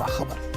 ताज़ा खबर।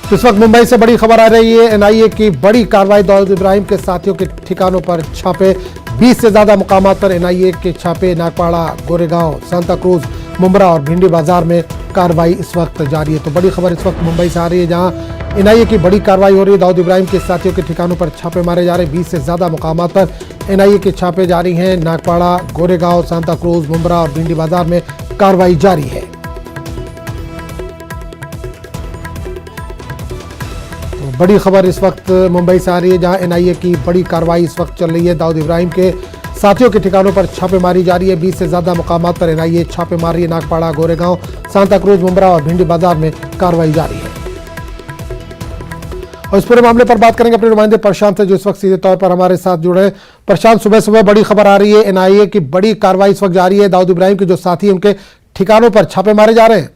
इस वक्त मुंबई से बड़ी खबर आ रही है। एनआईए की बड़ी कार्रवाई, दाऊद इब्राहिम के साथियों के ठिकानों पर छापे। 20 से ज्यादा मुकामात पर एनआईए के छापे। नागपाड़ा, गोरेगांव, सांता क्रूज, मुंब्रा और भिंडी बाजार में कार्रवाई इस वक्त जारी है। तो बड़ी खबर इस वक्त मुंबई से आ रही है, जहां एनआईए की बड़ी कार्रवाई हो रही है। दाऊद इब्राहिम के साथियों के ठिकानों पर छापे मारे जा रहे हैं। 20 से ज्यादा मुकामात पर एनआईए के छापे जारी हैं। नागपाड़ा, गोरेगांव, सांता क्रूज, मुंब्रा और भिंडी बाजार में कार्रवाई जारी है। बड़ी खबर इस वक्त मुंबई से आ रही है, जहां एनआईए की बड़ी कार्रवाई इस वक्त चल रही है। दाऊद इब्राहिम के साथियों के ठिकानों पर छापेमारी जारी है। 20 से ज्यादा मुकामात पर एनआईए छापे मार रही है। नागपाड़ा, गोरेगांव, सांता क्रूज, मुंब्रा और भिंडी बाजार में कार्रवाई जारी है। और इस पूरे मामले पर बात करेंगे अपने नुमाइंदे प्रशांत से, जो इस वक्त सीधे तौर पर हमारे साथ जुड़े हैं। प्रशांत, सुबह सुबह बड़ी खबर आ रही है, एनआईए की बड़ी कार्रवाई इस वक्त जारी है। दाऊद इब्राहिम के जो साथी उनके ठिकानों पर छापे मारे जा रहे हैं।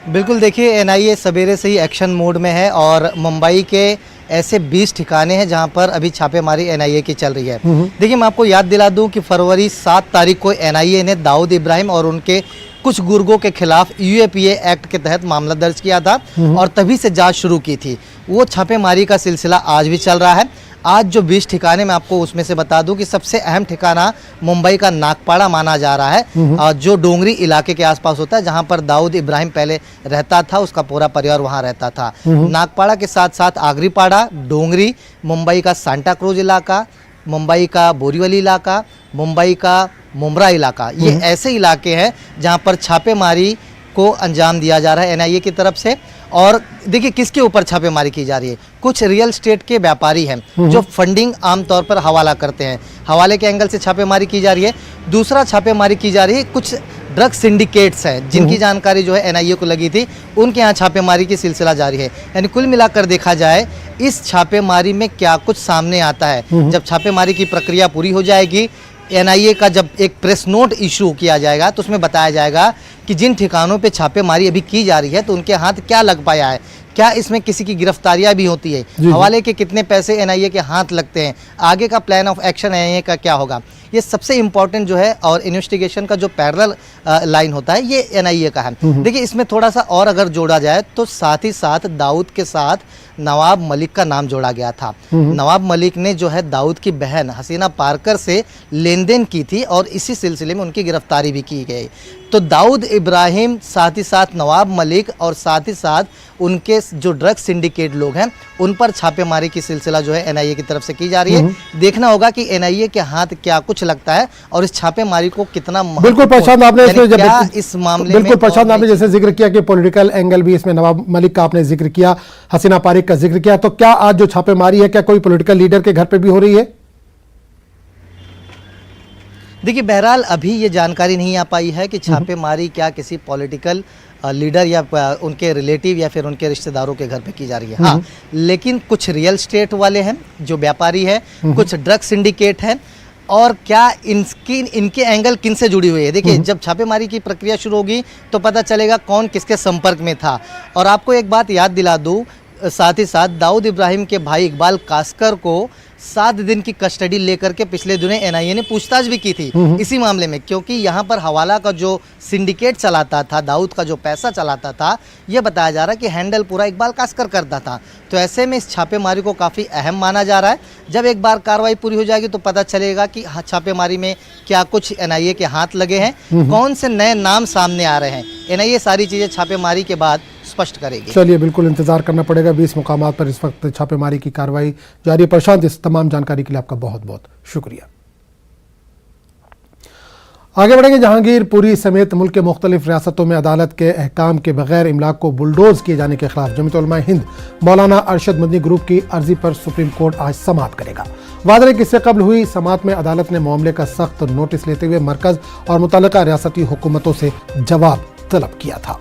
बिल्कुल, देखिए एनआईए सवेरे से ही एक्शन मोड में है और मुंबई के ऐसे 20 ठिकाने हैं जहां पर अभी छापेमारी एनआईए की चल रही है। देखिए, मैं आपको याद दिला दूं कि फरवरी 7 तारीख को एनआईए ने दाऊद इब्राहिम और उनके कुछ गुर्गों के खिलाफ यूएपीए एक्ट के तहत मामला दर्ज किया था और तभी से जांच शुरू की थी। वो छापेमारी का सिलसिला आज भी चल रहा है। आज जो 20 ठिकाने मैं आपको उसमें से बता दूं कि सबसे अहम ठिकाना मुंबई का नागपाड़ा माना जा रहा है, जो डोंगरी इलाके के आसपास होता है, जहां पर दाऊद इब्राहिम पहले रहता था, उसका पूरा परिवार वहां रहता था। नागपाड़ा के साथ साथ आगरीपाड़ा, डोंगरी, मुंबई का सांता क्रूज इलाका, मुंबई का बोरीवली इलाका, मुंबई का मुंब्रा इलाका, ये ऐसे इलाके हैं जहां पर छापेमारी को अंजाम दिया जा रहा है एनआईए की तरफ से। और देखिए किसके ऊपर छापेमारी की जा रही है। कुछ रियल स्टेट के व्यापारी हैं जो फंडिंग आमतौर पर हवाला करते हैं, हवाले के एंगल से छापेमारी की जा रही है। दूसरा छापेमारी की जा रही है कुछ ड्रग सिंडिकेट्स हैं जिनकी जानकारी जो है एनआईए को लगी थी, उनके यहाँ छापेमारी की सिलसिला जारी है। यानी कुल मिलाकर देखा जाए इस छापेमारी में क्या कुछ सामने आता है। जब छापेमारी की प्रक्रिया पूरी हो जाएगी, एनआईए का जब एक प्रेस नोट इशू किया जाएगा तो उसमें बताया जाएगा कि जिन ठिकानों पे छापेमारी अभी की जा रही है तो उनके हाथ क्या लग पाया है, क्या इसमें किसी की गिरफ्तारियां भी होती है, हवाले के कितने पैसे एनआईए के हाथ लगते हैं, आगे का प्लान ऑफ एक्शन एनआईए का क्या होगा। ये सबसे इम्पॉर्टेंट जो है और इन्वेस्टिगेशन का जो पैरेलल लाइन होता है ये एनआईए का है। देखिए इसमें थोड़ा सा और अगर जोड़ा जाए तो साथ ही साथ दाऊद के साथ नवाब मलिक का नाम जोड़ा गया था। नवाब मलिक ने जो है दाऊद की बहन हसीना पारकर से लेन देन की थी और इसी सिलसिले में उनकी गिरफ्तारी भी की गई। तो दाऊद इब्राहिम, साथ ही साथ नवाब मलिक और साथ ही साथ उनके जो ड्रग सिंडिकेट लोग हैं उन पर छापेमारी की सिलसिला जो है एनआईए की तरफ से की जा रही है। देखना होगा कि एनआईए के हाथ क्या कुछ लगता है और इस छापेमारी को कितना बिल्कुल प्रशांत, आपने इस मामले बिल्कुल प्रशांत, आपने जैसे जिक्र किया कि पॉलिटिकल एंगल भी इसमें नवाब मलिक का आपने जिक्र किया, हसीना पारिक का जिक्र किया, तो क्या आज जो छापेमारी है क्या कोई पॉलिटिकल लीडर के घर पे भी हो रही है? देखिए बहरहाल अभी ये जानकारी नहीं आ पाई है कि छापेमारी क्या किसी पॉलिटिकल लीडर या उनके रिलेटिव या फिर उनके रिश्तेदारों के घर पे की जा रही है। हाँ, लेकिन कुछ रियल स्टेट वाले हैं जो व्यापारी हैं, कुछ ड्रग सिंडिकेट हैं, और क्या इनके एंगल किन से जुड़ी हुई है। देखिए जब छापेमारी की प्रक्रिया शुरू होगी तो पता चलेगा कौन किसके संपर्क में था। और आपको एक बात याद दिला दूँ, साथ ही साथ दाऊद इब्राहिम के भाई इकबाल कास्कर को 7 दिन की कस्टडी लेकर के पिछले दिनों एनआईए ने पूछताछ भी की थी इसी मामले में, क्योंकि यहाँ पर हवाला का जो सिंडिकेट चलाता था, दाऊद का जो पैसा चलाता था, ये बताया जा रहा है कि हैंडल पूरा इकबाल कास्कर करता था। तो ऐसे में इस छापेमारी को काफ़ी अहम माना जा रहा है। जब एक बार कार्रवाई पूरी हो जाएगी तो पता चलेगा कि छापेमारी में क्या कुछ एनआईए के हाथ लगे हैं, कौन से नए नाम सामने आ रहे हैं। एनआईए सारी चीज़ें छापेमारी के बाद स्पष्ट करेगी। चलिए, बिल्कुल इंतजार करना पड़ेगा। 20 मुकामात पर इस वक्त छापेमारी की कार्रवाई जारी है। प्रशांत, इस तमाम जानकारी के लिए आपका बहुत बहुत शुक्रिया। आगे बढ़ेंगे। जहांगीरपुरी समेत मुल्क के मुख्तलिफ रियासतों में अदालत के अहकाम के बगैर इमलाक को बुलडोज किए जाने के खिलाफ जमीयत उलमा हिंद मौलाना अरशद मदनी ग्रुप की अर्जी पर सुप्रीम कोर्ट आज समाअत करेगा। वादे है कि इससे कबल हुई समाअत में अदालत ने मामले का सख्त नोटिस लेते हुए मरकज और मुतल्लिका रियासती हुकूमतों से जवाब तलब किया था।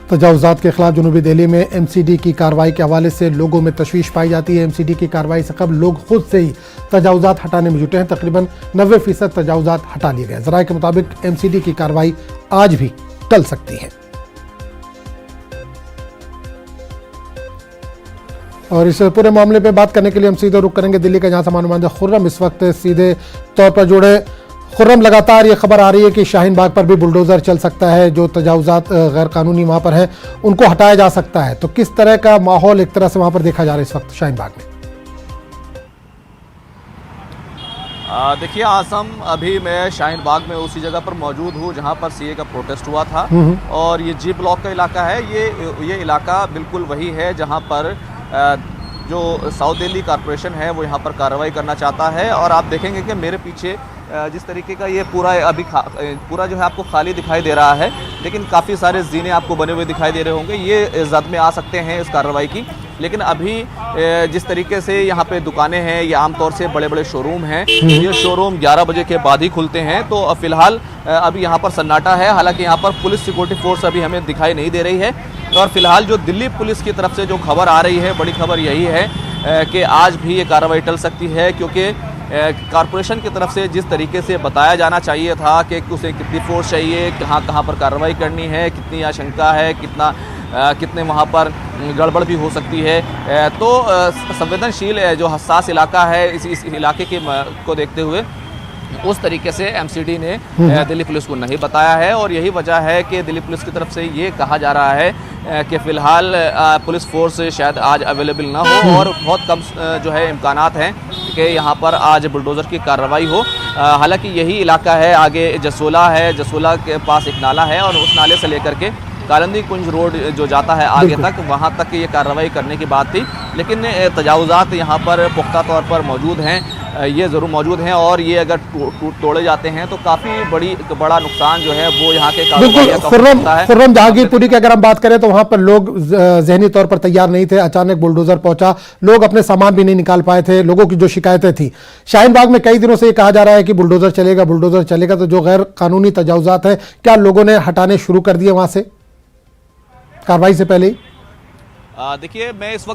तजावुजात के खिलाफ जनूबी दिल्ली में एमसीडी की कार्रवाई के हवाले से लोगों में तशवीश पाई जाती है। एमसीडी की कार्रवाई से कबल लोग खुद से ही तजावुजात हटाने में जुटे हैं। तकरीबन 90% तजावुजात हटा लिए गए। ज़राए के मुताबिक एमसीडी की कार्रवाई आज भी टल सकती है। और इस पूरे मामले पे बात करने के लिए हम सीधे रुख करेंगे दिल्ली का, जहां से नुमाइंदा खुर्रम इस वक्त सीधे तौर पर जुड़े। खुर्रम, लगातार ये खबर आ रही है कि शाहीन बाग पर भी बुलडोज़र चल सकता है, जो तजावुजात गैर कानूनी वहाँ पर हैं उनको हटाया जा सकता है। तो किस तरह का माहौल एक तरह से वहाँ पर देखा जा रहा है इस वक्त शाहीन बाग में? देखिए आसम, अभी मैं शाहीन बाग में उसी जगह पर मौजूद हूँ जहाँ पर सीए का प्रोटेस्ट हुआ था। और ये जी ब्लॉक का इलाका है। ये इलाका बिल्कुल वही है जहाँ पर जो साउथ दिल्ली कॉरपोरेशन है वो यहाँ पर कार्रवाई करना चाहता है। और आप देखेंगे कि मेरे पीछे जिस तरीके का ये पूरा अभी पूरा जो है आपको खाली दिखाई दे रहा है, लेकिन काफ़ी सारे जीने आपको बने हुए दिखाई दे रहे होंगे। ये जद में आ सकते हैं इस कार्रवाई की। लेकिन अभी जिस तरीके से यहाँ पे दुकानें हैं, ये आमतौर से बड़े बड़े शोरूम हैं, ये शोरूम 11 बजे के बाद ही खुलते हैं। तो फिलहाल अभी यहाँ पर सन्नाटा है। हालांकि यहाँ पर पुलिस सिक्योरिटी फोर्स अभी हमें दिखाई नहीं दे रही है। और फिलहाल जो दिल्ली पुलिस की तरफ से जो खबर आ रही है, बड़ी खबर यही है कि आज भी ये कार्रवाई टल सकती है, क्योंकि कॉरपोरेशन की तरफ से जिस तरीके से बताया जाना चाहिए था कि उसे कितनी फोर्स चाहिए, कहाँ पर कार्रवाई करनी है, कितनी आशंका है, कितने वहाँ पर गड़बड़ भी हो सकती है, तो संवेदनशील जो हसास इलाका है, इस इलाके के को देखते हुए उस तरीके से एमसीडी ने दिल्ली पुलिस को नहीं बताया है। और यही वजह है कि दिल्ली पुलिस की तरफ से ये कहा जा रहा है कि फ़िलहाल पुलिस फोर्स शायद आज अवेलेबल ना हो और बहुत कम जो है इम्कानात हैं कि यहाँ पर आज बुलडोज़र की कार्रवाई हो। हालांकि यही इलाका है, आगे जसोला है, जसोला के पास एक नाला है और उस नाले से लेकर के कालंदी कुंज रोड जो जाता है आगे तक, वहाँ तक ये कार्रवाई करने की बात थी। लेकिन तजावुजात यहाँ पर पुख्ता तौर पर मौजूद हैं, ये ज़रूर मौजूद हैं। और ये अगर तोड़े जाते हैं तो काफ़ी बड़ा नुकसान जो है वो यहाँ के खुर्रम जहांगीरपुरी की अगर हम बात करें तो वहाँ पर लोग जहनी तौर पर तैयार नहीं थे। अचानक बुलडोज़र पहुंचा, लोग अपने सामान भी नहीं निकाल पाए थे। लोगों की जो शिकायतें थी, शाहीन बाग में कई दिनों से ये कहा जा रहा है कि बुलडोज़र चलेगा। तो जो गैर कानूनी तजावुजात हैं, क्या लोगों ने हटाने शुरू कर दिए वहाँ से कार्रवाई से पहले ही? देखिए, मैं इस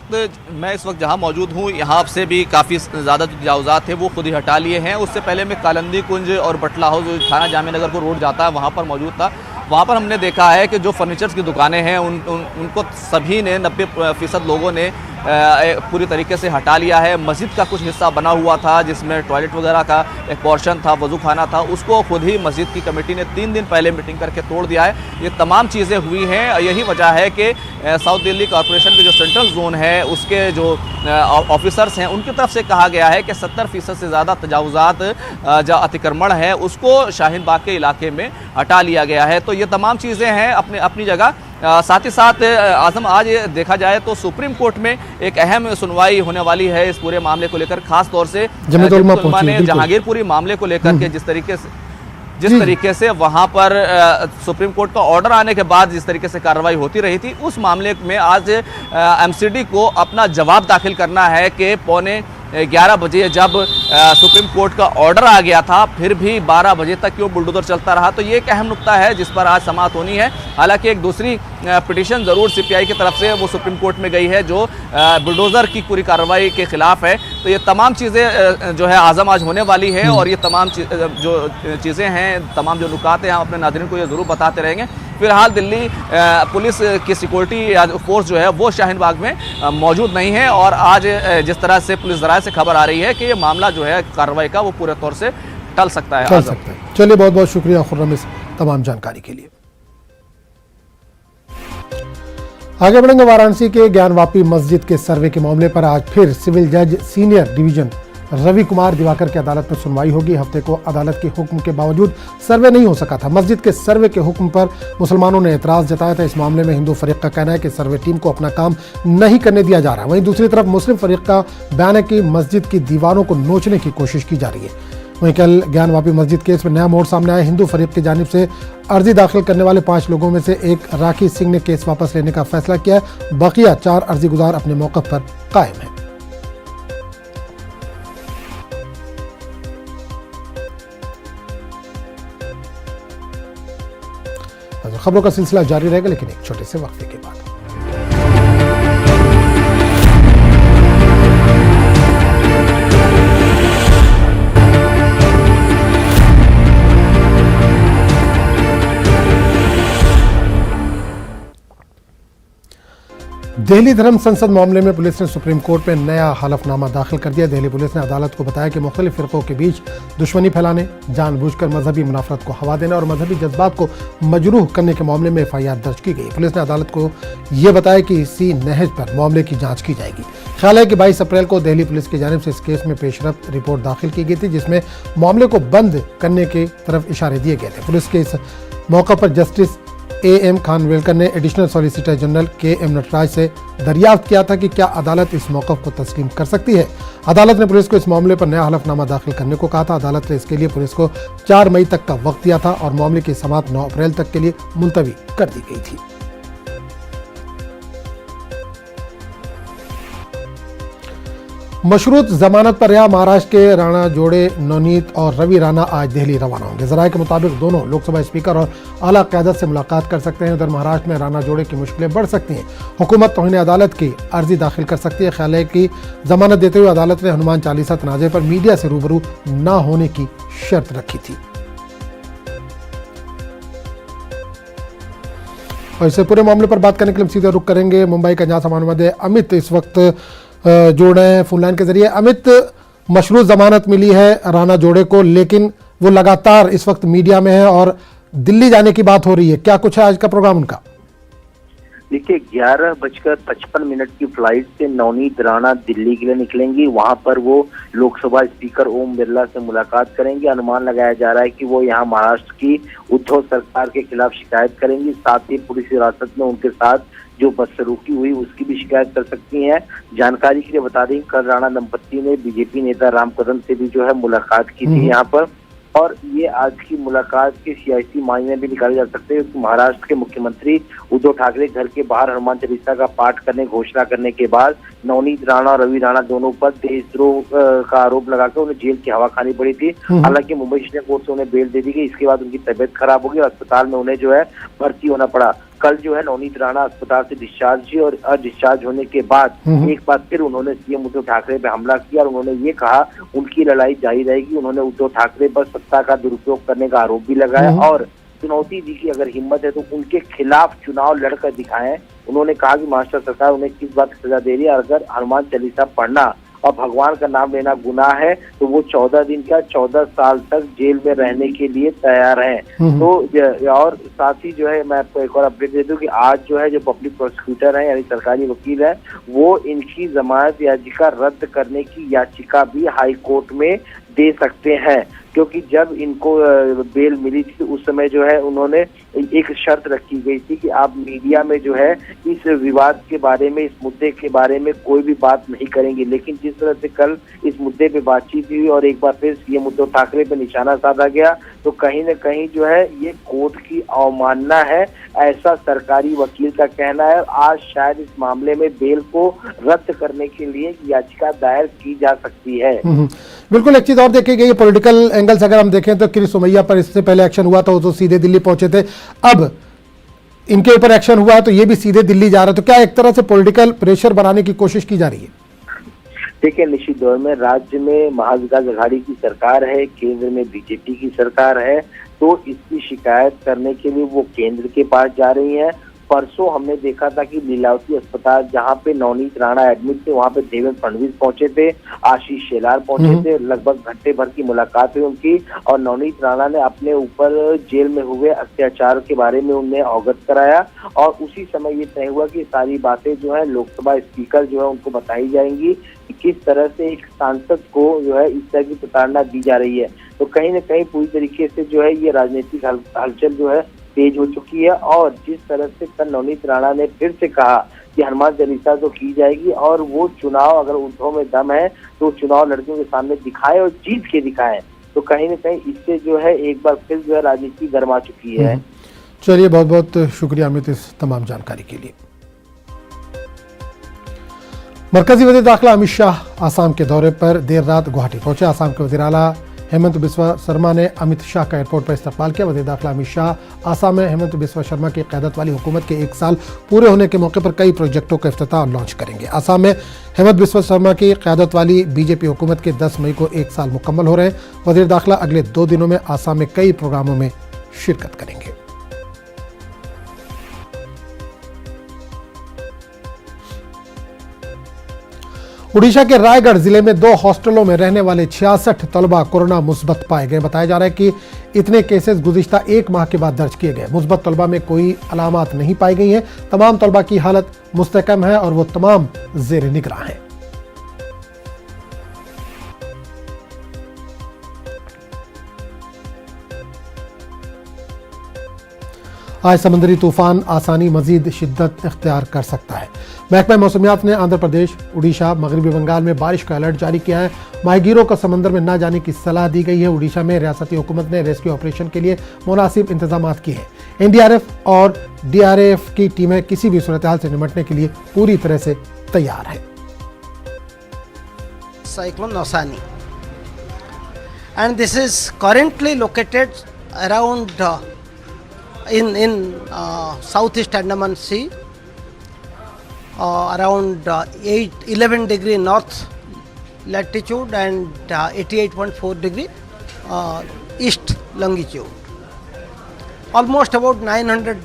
वक्त जहां मौजूद हूं, यहां से भी काफ़ी ज़्यादा तजावुजात थे वो खुद ही हटा लिए हैं। उससे पहले मैं कालंदी कुंज और बटला हाउस जो थाना जामिया नगर को रोड जाता है वहां पर मौजूद था। वहां पर हमने देखा है कि जो फर्नीचर्स की दुकानें हैं उनको सभी ने 90% लोगों ने पूरी तरीके से हटा लिया है। मस्जिद का कुछ हिस्सा बना हुआ था जिसमें टॉयलेट वगैरह का एक पोर्शन था, वजू खाना था, उसको खुद ही मस्जिद की कमेटी ने 3 दिन पहले मीटिंग करके तोड़ दिया है। ये तमाम चीज़ें हुई हैं। यही वजह है कि साउथ दिल्ली कॉरपोरेशन के जो सेंट्रल जोन है उसके जो ऑफिसर्स हैं उनकी तरफ से कहा गया है कि 70% से ज़्यादा तजावुजात जो अतिक्रमण है उसको शाहीन बाग के इलाके में हटा लिया गया है। तो ये तमाम चीज़ें हैं अपनी जगह। साथ ही साथ आजम, आज देखा जाए तो सुप्रीम कोर्ट में एक अहम सुनवाई होने वाली है इस पूरे मामले को लेकर, खास तौर से जमीयतुल उलमा ने जहांगीरपुरी मामले को लेकर के जिस तरीके से वहां पर सुप्रीम कोर्ट का ऑर्डर आने के बाद जिस तरीके से कार्रवाई होती रही थी, उस मामले में आज एमसीडी को अपना जवाब दाखिल करना है कि 11:15 बजे जब सुप्रीम कोर्ट का ऑर्डर आ गया था फिर भी 12 बजे तक क्यों बुलडोज़र चलता रहा। तो ये एक अहम नुक्ता है जिस पर आज समाअत होनी है। हालांकि एक दूसरी पिटीशन ज़रूर सीपीआई की तरफ से वो सुप्रीम कोर्ट में गई है जो बुलडोज़र की पूरी कार्रवाई के खिलाफ है। तो ये तमाम चीज़ें जो है आज़म आज होने वाली है और ये तमाम जो चीज़ें हैं, तमाम जो नुकात हैं, हम अपने नाज़रीन को ये ज़रूर बताते रहेंगे। फिलहाल दिल्ली पुलिस की सिक्योरिटी फोर्स जो है वो शाहीन बाग में मौजूद नहीं है। और आज जिस तरह से पुलिस ज़राए से खबर आ रही है कि ये मामला जो है कार्रवाई का वो पूरे तौर से टल सकता है। चलिए, बहुत बहुत शुक्रिया खुर्रम इस तमाम जानकारी के लिए। आगे बढ़ेंगे। वाराणसी के ज्ञानवापी मस्जिद के सर्वे के मामले पर आज फिर सिविल जज सीनियर डिवीजन रवि कुमार दिवाकर की अदालत में सुनवाई होगी। हफ्ते को अदालत के हुक्म के बावजूद सर्वे नहीं हो सका था। मस्जिद के सर्वे के हुक्म पर मुसलमानों ने एतराज़ जताया था। इस मामले में हिंदू फरीक का कहना है कि सर्वे टीम को अपना काम नहीं करने दिया जा रहा। वहीं दूसरी तरफ मुस्लिम फरीक का बयान है कि मस्जिद की दीवारों को नोचने की कोशिश की जा रही है। वहीं कल ज्ञानवापी मस्जिद केस में नया मोड़ सामने आया। हिंदू फरीक की जानिब से अर्जी दाखिल करने वाले 5 लोगों में से एक राखी सिंह ने केस वापस लेने का फैसला किया है। बकिया 4 अर्जी गुजार अपने मौक़िफ़ पर कायम है। खबरों का सिलसिला जारी रहेगा, लेकिन एक छोटे से वक्फे के बाद। दिल्ली धर्म संसद मामले में पुलिस ने सुप्रीम कोर्ट में नया हलफनामा दाखिल कर दिया। दिल्ली पुलिस ने अदालत को बताया कि मुख्तलिफ फिरकों के बीच दुश्मनी फैलाने, जानबूझकर मजहबी मुनाफरत को हवा देने और मजहबी जज्बात को मजरूह करने के मामले में FIR दर्ज की गई। पुलिस ने अदालत को यह बताया कि इसी नहज पर मामले की जांच की जाएगी। ख्याल है कि 22 अप्रैल को दिल्ली पुलिस की जानिब से इस केस में पेशरफ्त रिपोर्ट दाखिल की गई थी, जिसमें मामले को बंद करने की तरफ इशारे दिए गए थे। पुलिस के इस मौका पर जस्टिस AM खानविलकर ने additional solicitor general KM Nataraj से दरियाफ्त किया था कि क्या अदालत इस मौक़िफ़ को तस्लीम कर सकती है। अदालत ने पुलिस को इस मामले पर नया हलफनामा दाखिल करने को कहा था। अदालत ने इसके लिए पुलिस को 4 मई तक का वक्त दिया था और मामले की समाअत 9 अप्रैल तक के लिए मुलतवी कर दी गई थी। मशरूत जमानत पर रिहा महाराष्ट्र के राणा जोड़े, नवनीत और रवि राणा आज दिल्ली रवाना होंगे। जराये के मुताबिक दोनों लोकसभा स्पीकर और आला क़यादत से मुलाकात कर सकते हैं। उधर महाराष्ट्र में राणा जोड़े की मुश्किलें बढ़ सकती हैं। हुकूमत तौहीन अदालत की अर्जी दाखिल कर सकती है। ख्याल है कि जमानत देते हुए अदालत ने हनुमान चालीसा तनाज़े पर मीडिया से रूबरू न होने की शर्त रखी थी। और इससे पूरे मामले पर बात करने के लिए सीधे रुख करेंगे मुंबई का जहां संवाददाता अमित इस वक्त जोड़ रहे हैं फोन लाइन के जरिए। अमित, मशरूत जमानत मिली है राणा जोड़े को, लेकिन वो लगातार इस वक्त मीडिया में है और दिल्ली जाने की बात हो रही है। क्या कुछ है आज का प्रोग्राम उनका? देखिए, 11:55 की फ्लाइट से नवनीत राणा दिल्ली के लिए निकलेंगी। वहां पर वो लोकसभा स्पीकर ओम बिरला से मुलाकात करेंगे। अनुमान लगाया जा रहा है कि वो यहाँ महाराष्ट्र की उद्धव सरकार के खिलाफ शिकायत करेंगी। साथ ही पुलिस हिरासत में उनके साथ जो बदसलूकी हुई उसकी भी शिकायत कर सकती हैं। जानकारी के लिए बता दें, कल राणा दंपत्ति ने बीजेपी नेता राम कदम से भी जो है मुलाकात की थी यहाँ पर, और ये आज की मुलाकात के सियासी मायने भी निकाले जा सकते हैं। महाराष्ट्र के मुख्यमंत्री उद्धव ठाकरे घर के बाहर हनुमान चालीसा का पाठ करने घोषणा करने के बाद नवनीत राणा और रवि राणा दोनों पर देशद्रोह का आरोप लगाकर उन्हें जेल की हवा खानी पड़ी थी। हालांकि मुंबई सेशन कोर्ट से उन्हें बेल दे दी गई। इसके बाद उनकी तबीयत खराब हो गई और अस्पताल में उन्हें जो है भर्ती होना पड़ा। कल जो है नवनीत राणा अस्पताल से डिस्चार्ज हुई और डिस्चार्ज होने के बाद एक बार फिर उन्होंने CM उद्धव ठाकरे पे हमला किया और उन्होंने ये कहा उनकी लड़ाई जारी रहेगी। उन्होंने उद्धव ठाकरे पर सत्ता का दुरुपयोग करने का आरोप भी लगाया और चुनौती दी कि अगर हिम्मत है तो उनके खिलाफ चुनाव लड़कर दिखाएं। उन्होंने कहा कि महाराष्ट्र सरकार उन्हें किस बात की सजा दे रही है। अगर हनुमान चालीसा पढ़ना और भगवान का नाम लेना गुनाह है तो वो 14 दिन का 14 साल तक जेल में रहने के लिए तैयार हैं। तो और साथ ही जो है मैं आपको एक और अपडेट दे दूं कि आज जो है जो पब्लिक प्रोसिक्यूटर है यानी सरकारी वकील है वो इनकी जमानत याचिका रद्द करने की याचिका भी हाई कोर्ट में दे सकते हैं, क्योंकि जब इनको बेल मिली थी उस समय जो है उन्होंने एक शर्त रखी गई थी कि आप मीडिया में जो है इस विवाद के बारे में, इस मुद्दे के बारे में कोई भी बात नहीं करेंगे। लेकिन जिस तरह से कल इस मुद्दे पे बातचीत हुई और एक बार फिर CM उद्धव ठाकरे पे निशाना साधा गया तो कहीं न कहीं जो है ये कोर्ट की अवमानना है, ऐसा सरकारी वकील का कहना है। आज शायद इस मामले में बेल को रद्द करने के लिए याचिका दायर की जा सकती है। बिल्कुल, एक चीज और देखी गई पॉलिटिकल एंगल से अगर हम देखें तो किरी सोमैया पर इससे पहले एक्शन हुआ था, वो तो सीधे दिल्ली पहुंचे थे। अब इनके ऊपर एक्शन हुआ है तो ये भी सीधे दिल्ली जा रहा है। तो क्या एक तरह से पॉलिटिकल प्रेशर बनाने की कोशिश की जा रही है? देखिए, निश्चित दौर में राज्य में महाविकास अघाड़ी की सरकार है, केंद्र में बीजेपी की सरकार है, तो इसकी शिकायत करने के लिए वो केंद्र के पास जा रही है। परसों हमने देखा था कि लीलावती अस्पताल जहां पे नवनीत राणा एडमिट थे वहां पे देवेंद्र फडणवीस पहुंचे थे, आशीष शेलार पहुंचे थे। लगभग घंटे भर की मुलाकात हुई उनकी और नवनीत राणा ने अपने ऊपर जेल में हुए अत्याचार के बारे में उन्हें अवगत कराया और उसी समय ये तय हुआ कि सारी बातें जो है लोकसभा स्पीकर जो है उनको बताई जाएंगी कि किस तरह से एक सांसद को जो है इस तरह की प्रताड़ना दी जा रही है। तो कहीं न कहीं पूरी तरीके से जो है ये राजनीतिक हलचल जो है तेज हो चुकी है और जिस तरह से कल नवनीत राणा ने फिर से कहा कि हनुमान चालीसा तो की जाएगी और वो चुनाव अगर उद्धव में दम है तो चुनाव लड़कियों के सामने दिखाए और जीत के दिखाए, तो कहीं न कहीं इससे जो है एक बार फिर जो है राजनीति गर्मा चुकी है। चलिए, बहुत बहुत शुक्रिया अमित इस तमाम जानकारी के लिए। मरकजी वज़ीर दाखिला अमित शाह आसाम के दौरे पर देर रात गुवाहाटी पहुंचे। आसाम के वज़ीर आला हेमंत बिस्वा शर्मा ने अमित शाह का एयरपोर्ट पर इस्तकबाल किया। वज़ीर दाखिला अमित शाह आसाम में हेमंत बिस्वा शर्मा की क़यादत वाली हुकूमत के 1 साल पूरे होने के मौके पर कई प्रोजेक्टों का इफ्तिताह और लॉन्च करेंगे। आसाम में हेमंत बिस्वा शर्मा की क़यादत वाली बीजेपी हुकूमत के 10 मई को 1 साल मुकम्मल हो रहे हैं। वज़ीर दाखिला अगले 2 दिनों में आसाम में कई प्रोग्रामों में शिरकत करेंगे। उड़ीसा के रायगढ़ जिले में 2 हॉस्टलों में रहने वाले 66 तलबा कोरोना मुस्बत पाए गए। बताया जा रहा है कि इतने केसेस गुज़िश्ता 1 माह के बाद दर्ज किए गए। मुस्बत तलबा में कोई अलामात नहीं पाई गई हैं। तमाम तलबा की हालत मुस्तकम है और वो तमाम ज़ेर निगरां हैं। आज समुद्री तूफान आसानी मजीद शिद्दत इख्तियार कर सकता है। महकमा मौसमियात ने आंध्र प्रदेश, उड़ीसा, मगरबी बंगाल में बारिश का अलर्ट जारी किया है। माहीगीरों को समंदर में न जाने की सलाह दी गई है। उड़ीसा में रियासती हुकूमत ने रेस्क्यू ऑपरेशन के लिए मुनासिब इंतजाम किए हैं। एनडीआरएफ और डीआरएफ की टीमें किसी भी सूरत हाल से निपटने के लिए पूरी तरह से तैयार हैं। Cyclone Nosani, and this is currently located around in southeast Andaman Sea, around 11 degree north latitude and 88.4 degree east longitude, almost about 900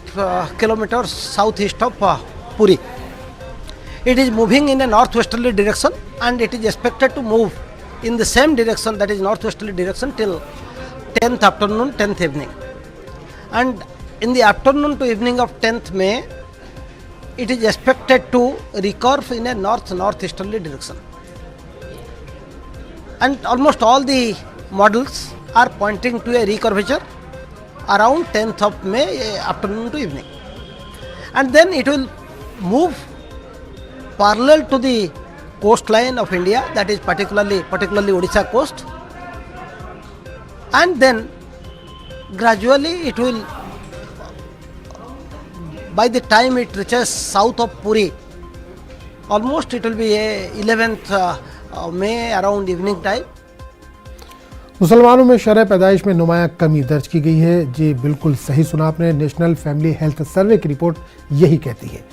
kilometers southeast of Puri. It is moving in a northwesterly direction and it is expected to move in the same direction, that is northwesterly direction, till 10th afternoon, 10th evening. And in the afternoon to evening of 10th May, it is expected to recurve in a northeasterly direction. And almost all the models are pointing to a recurvature around 10th of May, afternoon to evening. And then it will move parallel to the coastline of India, that is particularly Odisha coast, and then gradually it will, by the time it reaches south of Puri, almost it will be a 11th May around evening time. मुसलमानों में शरह पैदाइश में नुमाया कमी दर्ज की गई है। जी बिल्कुल सही सुना आपने। नेशनल फैमिली हेल्थ सर्वे की रिपोर्ट यही कहती है।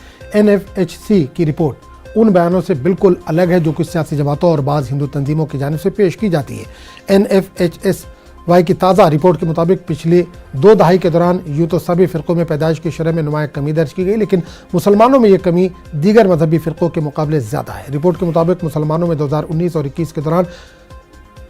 NFHC की रिपोर्ट उन बयानों से बिल्कुल अलग है जो कुछ सियासी जमातों और बाज़ हिंदू तंजीमों की जानिब से पेश की जाती है। NFHSY की ताज़ा रिपोर्ट के मुताबिक पिछले 2 दहाई के दौरान यूँ तो सभी फ़िरक़ों में पैदाइश की शरह में नुमाया कमी दर्ज की गई, लेकिन मुसलमानों में ये कमी दीगर मजहबी फ़िरक़ों के मुकाबले ज़्यादा है। रिपोर्ट के मुताबिक मुसलमानों में 2019 और 21 के दौरान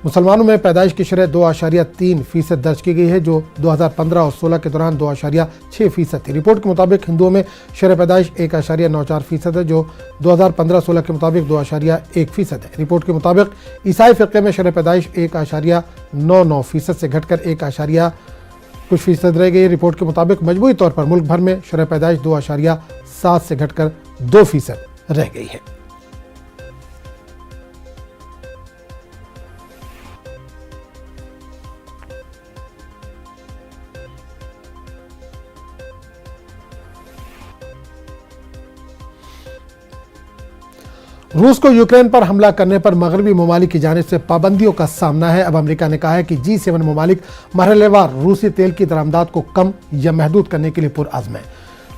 मुसलमानों में पैदाइश की शरह 2.3% दर्ज की गई है, जो 2015 और 16 के दौरान 2.6% थी। रिपोर्ट के मुताबिक हिंदुओं में शरह पैदाइश 1.94% है, जो 2015-16 के मुताबिक 2.1% है। रिपोर्ट के मुताबिक ईसाई फ़िरक़े में शरह पैदाइश 1.99% से घटकर 1% रह गई। रिपोर्ट के मुताबिक मजमूई तौर पर मुल्क भर में शरह पैदाइश 2.7 से घटकर 2% रह गई है। रूस को यूक्रेन पर हमला करने पर मगरबी ममालिक की जानिब से पाबंदियों का सामना है। अब अमेरिका ने कहा है कि G7 ममालिक मरहलेवार रूसी तेल की दरामदात को कम या महदूद करने के लिए पुरअज़्म है।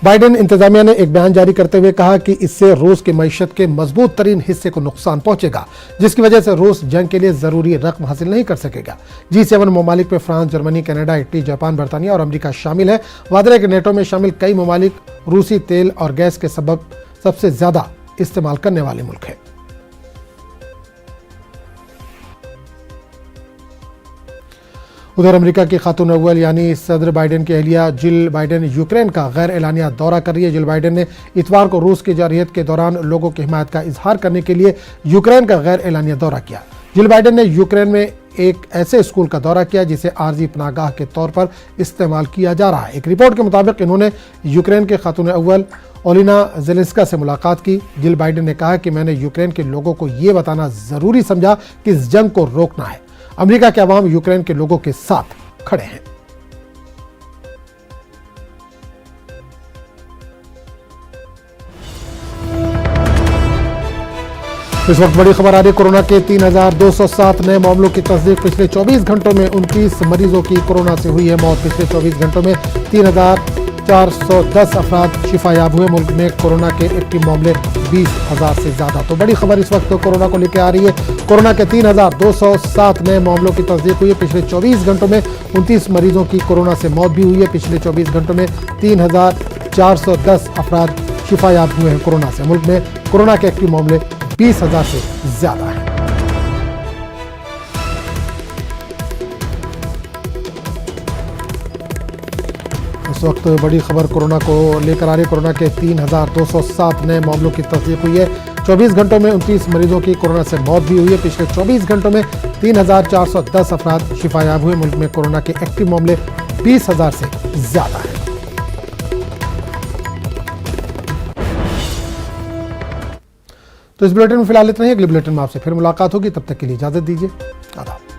बाइडेन इंतजामिया ने एक बयान जारी करते हुए कहा कि इससे रूस की मईशत के मजबूत तरीन हिस्से को नुकसान पहुंचेगा, जिसकी वजह से रूस जंग के लिए ज़रूरी रकम हासिल नहीं कर सकेगा। G7 ममालिक में France, Germany, Canada, Italy, Japan, बरतानिया और अमेरिका शामिल है। वादा है कि नेटो में शामिल कई ममालिक रूसी तेल और गैस के सबब सबसे ज़्यादा इस्तेमाल करने वाले मुल्क हैं। उधर अमेरिका की खातून अव्वल यानी सदर बाइडेन की अहलिया जिल बाइडेन यूक्रेन का गैर एलानिया दौरा कर रही है। जिल बाइडेन ने इतवार को रूस की जारहियत के दौरान लोगों की हिमायत का इजहार करने के लिए यूक्रेन का गैर एलानिया दौरा किया। जिल बाइडेन ने यूक्रेन में एक ऐसे स्कूल का दौरा किया जिसे आर्जी पनाहगाह के तौर पर इस्तेमाल किया जा रहा है। एक रिपोर्ट के मुताबिक इन्होंने यूक्रेन के खातून अव्वल ओलिना ज़ेलेंस्का से मुलाकात की। जिल बाइडेन ने कहा कि मैंने यूक्रेन के लोगों को ये बताना ज़रूरी समझा कि इस जंग को रोकना है। अमेरिका के अवाम यूक्रेन के लोगों के साथ खड़े हैं। इस वक्त बड़ी खबर आ रही है कोरोना के 3,207 नए मामलों की तस्दीक। पिछले 24 घंटों में 29 मरीजों की कोरोना से हुई है मौत। पिछले 24 घंटों में 3,410 अफराद शिफायाब हुए। मुल्क में कोरोना के एक्टिव मामले 20,000 से ज्यादा। तो बड़ी खबर इस वक्त कोरोना को लेकर आ रही है। कोरोना के 3,207 नए मामलों की तस्दीक हुई है। पिछले 24 घंटों में 29 मरीजों की कोरोना से मौत भी हुई है। पिछले 24 घंटों में 3,410 अफराद शिफायाब हुए हैं कोरोना से। मुल्क में कोरोना के एक्टिव मामले 20,000 से ज्यादा है। इस वक्त बड़ी खबर कोरोना को लेकर आ रही है। कोरोना के 3,207 नए मामलों की तस्दीक हुई है। 24 घंटों में 29 मरीजों की कोरोना से मौत भी हुई है। पिछले 24 घंटों में 3,410 अफराद शिफायाब हुए। मुल्क में कोरोना के एक्टिव मामले 20,000 से ज्यादा है। तो इस बुलेटिन में फिलहाल इतना ही। अगले बुलेटिन में आपसे फिर मुलाकात होगी। तब तक के लिए इजाजत दीजिए। आदाब।